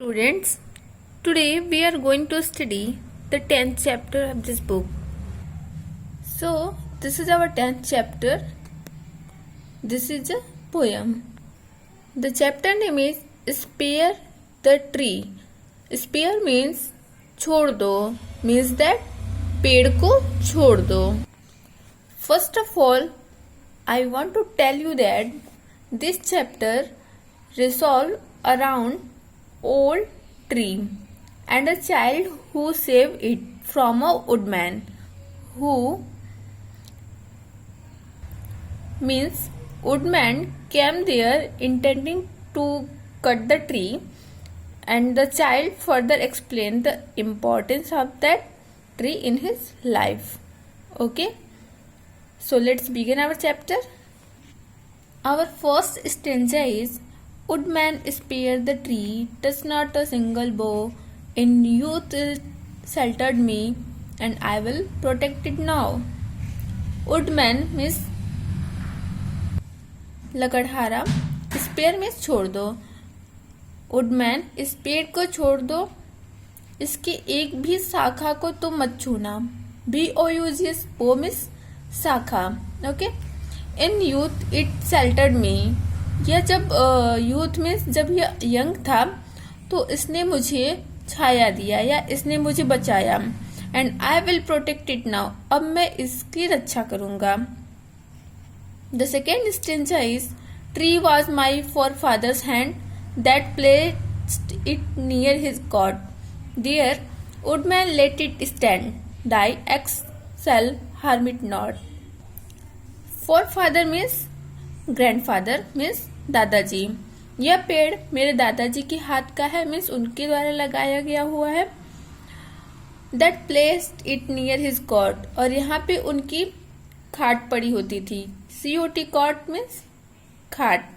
Students, today we are going to study the 10th chapter of this book. So, this is our 10th chapter. This is a poem. The chapter name is Spare the Tree. Spare means छोड़ दो, means that पेड़ को छोड़ दो. First of all, I want to tell you that this chapter revolves around old tree and a child who saved it from a woodman who means woodman came there intending to cut the tree, and the child further explained the importance of that tree in his life. Okay, so let's begin our chapter. Our first stanza is Woodman spare the tree, touch not a single bough. In youth it sheltered me, and I will protect it now. Woodman means लकड़हारा, spare means छोड़ दो. Woodman इस पेड़ को छोड़ दो, इसकी एक भी शाखा को तो मत छूना. BOUGS बो मीन्स शाखा. Okay, in youth it sheltered me, यह जब यूथ में जब यह यंग था तो इसने मुझे छाया दिया या इसने मुझे बचाया. And I will protect it now, अब मैं इसकी रक्षा करूंगा. The second stanza is tree was my forefather's hand that placed it near his god. There woodman let it stand, thy axe shall harm it not. Forefather means grandfather means दादाजी. यह पेड़ मेरे दादाजी के हाथ का है, means उनके द्वारा लगाया गया हुआ है. That placed it near his cot, और यहाँ पे उनकी खाट पड़ी होती थी. COT कॉट मीन्स खाट.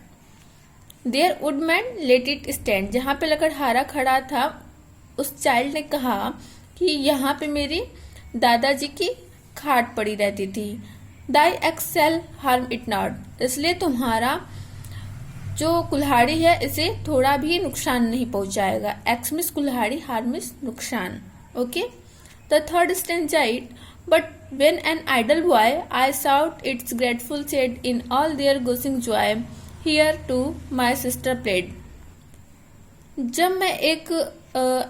There woodman let it stand, जहाँ पे लकड़हारा खड़ा था उस चाइल्ड ने कहा कि यहाँ पे मेरी दादाजी की खाट पड़ी रहती थी. दाई एक्सेल हार्म इट नॉट, इसलिए तुम्हारा जो कुल्हाड़ी है इसे थोड़ा भी नुकसान नहीं पहुंचाएगा. एक्स मिस कुल्हाड़ी, हार्म मिस नुकसान. Okay, the third stanza it but when an idle boy I sought its grateful shade in all their gushing joy here too my sister played. जब मैं एक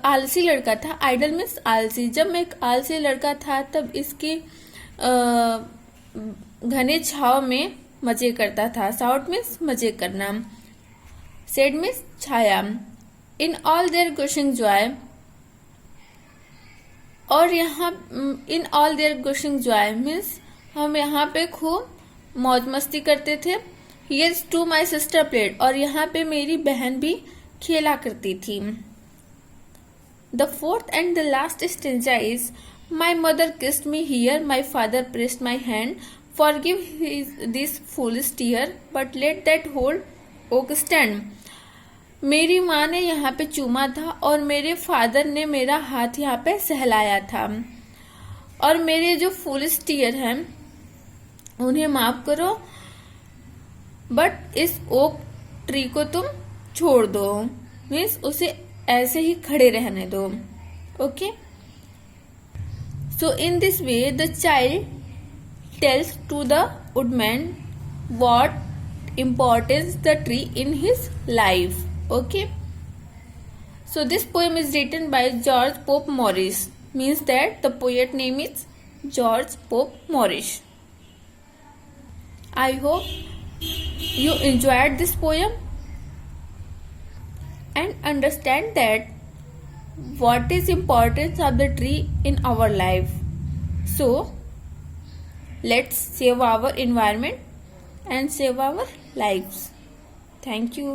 आलसी लड़का था, आइडल मीन्स आलसी, जब मैं एक आलसी लड़का था तब इसके घने छाव में मजे करता था. साउट मीन्स मजे करना, सेड मीन्स छाया. In all their gushing joy, और यहाँ in all their gushing joy means हम यहाँ पे खूब मौज मस्ती करते थे. Here's too my sister played, और यहाँ पे मेरी बहन भी खेला करती थी. The fourth and the last stanza is my mother kissed me here, my father pressed my hand. Forgive this foolish tear, but let that whole oak stand. मेरी माँ ने यहाँ पे चूमा था और मेरे फादर ने मेरा हाथ यहाँ पे सहलाया था, और मेरे जो फूलिश टीयर हैं उन्हें माफ करो, बट इस ओक ट्री को तुम छोड़ दो, मीन्स उसे ऐसे ही खड़े रहने दो. Okay, so in this way the child tells to the woodman what importance the tree in his life. Okay, so this poem is written by George Pope Morris, means that the poet name is George Pope Morris. I hope you enjoyed this poem and understand that what is importance of the tree in our life. So let's save our environment and save our lives. Thank you.